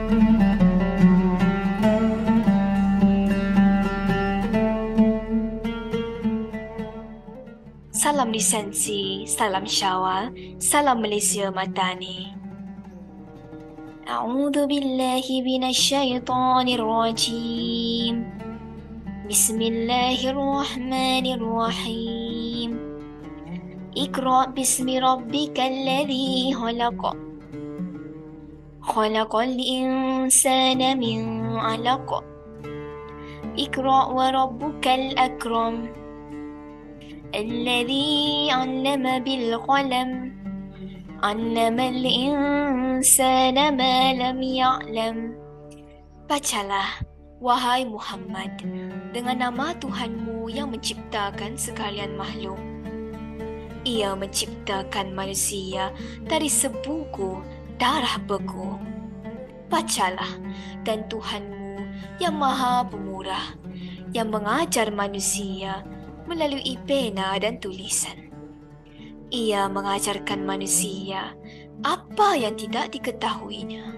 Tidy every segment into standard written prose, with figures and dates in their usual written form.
Salam lisensi, salam Syawal, salam Malaysia Madani. A'udzu billahi minasyaitonir rajim. Bismillahirrahmanirrahim. Iqra bismi rabbikal ladzi khalaq. Khalaqal insana min 'alaq. Iqra wa rabbukal akram. الذي علم بالقلم علم الإنسان ما لم يعلم. Bacalah, wahai Muhammad, dengan nama Tuhanmu yang menciptakan sekalian makhluk. Ia menciptakan manusia dari sebuku darah beku. Bacalah, dan Tuhanmu yang Maha Pemurah, yang mengajar manusia melalui pena dan tulisan. Ia mengajarkan manusia apa yang tidak diketahuinya.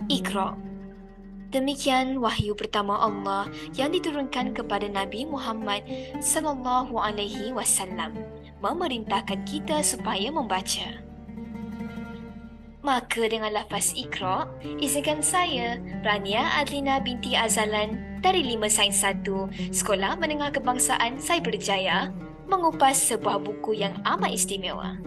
Iqra. Demikian wahyu pertama Allah yang diturunkan kepada Nabi Muhammad sallallahu alaihi wasallam, memerintahkan kita supaya membaca. Maka dengan lafaz Iqra, izinkan saya, Rania Adlina binti Azalan dari 5 Sains 1, Sekolah Menengah Kebangsaan Cyberjaya, mengupas sebuah buku yang amat istimewa.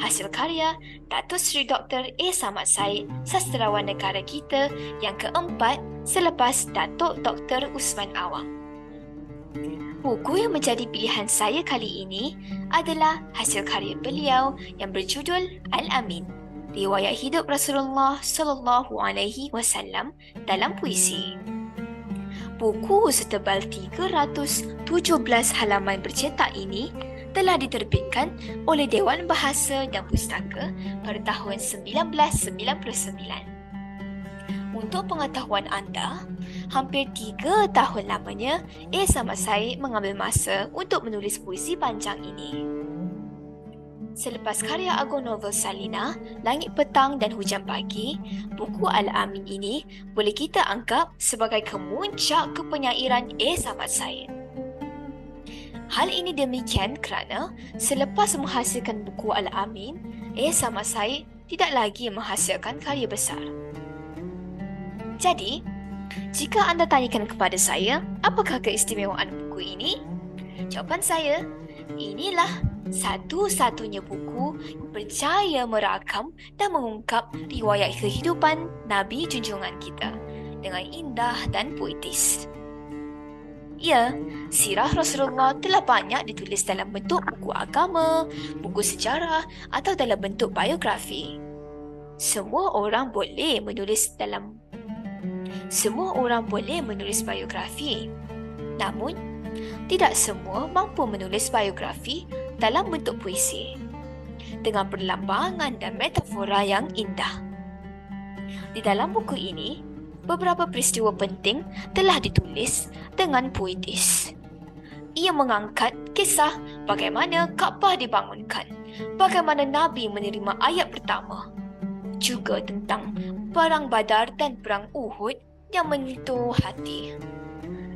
Hasil karya Datuk Seri Dr. A. Samad Said, sastrawan negara kita yang keempat selepas Datuk Dr. Usman Awang. Buku yang menjadi pilihan saya kali ini adalah hasil karya beliau yang berjudul Al-Amin, riwayat hidup Rasulullah sallallahu alaihi wasallam dalam puisi. Buku setebal 317 halaman bercetak ini telah diterbitkan oleh Dewan Bahasa dan Pustaka pada tahun 1999. Untuk pengetahuan anda, hampir 3 tahun lamanya A. Samad Said mengambil masa untuk menulis puisi panjang ini. Selepas karya agung novel Salina, Langit Petang dan Hujan Pagi, buku Al-Amin ini boleh kita anggap sebagai kemuncak kepenyairan A. Samad Said. Hal ini demikian kerana selepas menghasilkan buku Al-Amin, A. Samad Said tidak lagi menghasilkan karya besar. Jadi, jika anda tanyakan kepada saya, apakah keistimewaan buku ini? Jawapan saya, inilah satu-satunya buku yang berjaya merakam dan mengungkap riwayat kehidupan Nabi junjungan kita dengan indah dan puitis. Ya, sirah Rasulullah telah banyak ditulis dalam bentuk buku agama, buku sejarah atau dalam bentuk biografi. Semua orang boleh menulis biografi. Namun, tidak semua mampu menulis biografi dalam bentuk puisi, dengan perlambangan dan metafora yang indah. Di dalam buku ini, beberapa peristiwa penting telah ditulis dengan puitis. Ia mengangkat kisah bagaimana Kaabah dibangunkan, bagaimana Nabi menerima ayat pertama, juga tentang Perang Badar dan Perang Uhud yang menyentuh hati.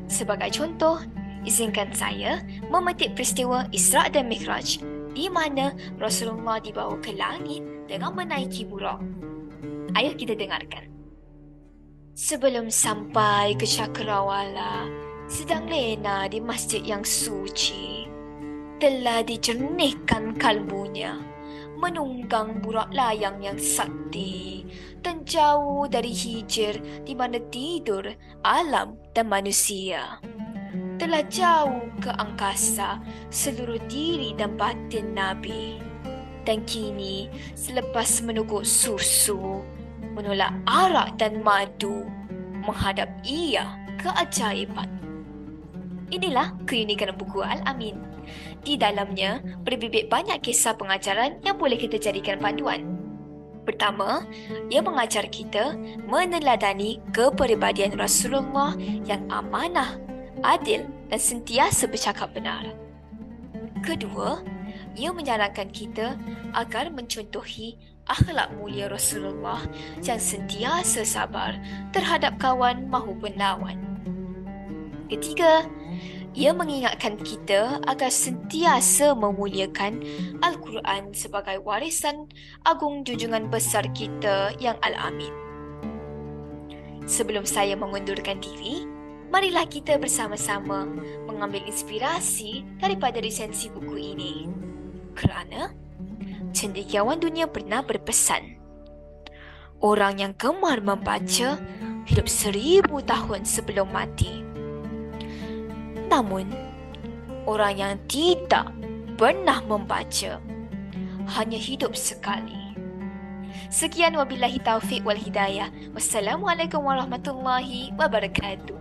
Sebagai contoh, izinkan saya memetik peristiwa Isra' dan Mi'raj di mana Rasulullah dibawa ke langit dengan menaiki buraq. Ayo kita dengarkan. Sebelum sampai ke Cakrawala, sedang lena di masjid yang suci, telah dijernihkan kalbunya, menunggang buraq layang yang sakti dan jauh dari hijir di mana tidur alam dan manusia. Telah jauh ke angkasa seluruh diri dan batin Nabi. Dan kini selepas meneguk susu, menolak arak dan madu, menghadap ia keajaiban. Inilah keunikan buku Al-Amin. Di dalamnya berbibit banyak kisah pengajaran yang boleh kita jadikan panduan. Pertama, ia mengajar kita meneladani kepribadian Rasulullah yang amanah, adil dan sentiasa bercakap benar. Kedua, ia menyarankan kita agar mencontohi akhlak mulia Rasulullah yang sentiasa sabar terhadap kawan mahupun lawan. Ketiga, ia mengingatkan kita agar sentiasa memuliakan Al-Quran sebagai warisan agung junjungan besar kita yang Al-Amin. Sebelum saya mengundurkan diri, marilah kita bersama-sama mengambil inspirasi daripada resensi buku ini. Kerana cendekiawan dunia pernah berpesan, orang yang gemar membaca hidup 1000 tahun sebelum mati. Namun, orang yang tidak pernah membaca hanya hidup sekali. Sekian, wabillahi taufiq wal hidayah. Wassalamualaikum warahmatullahi wabarakatuh.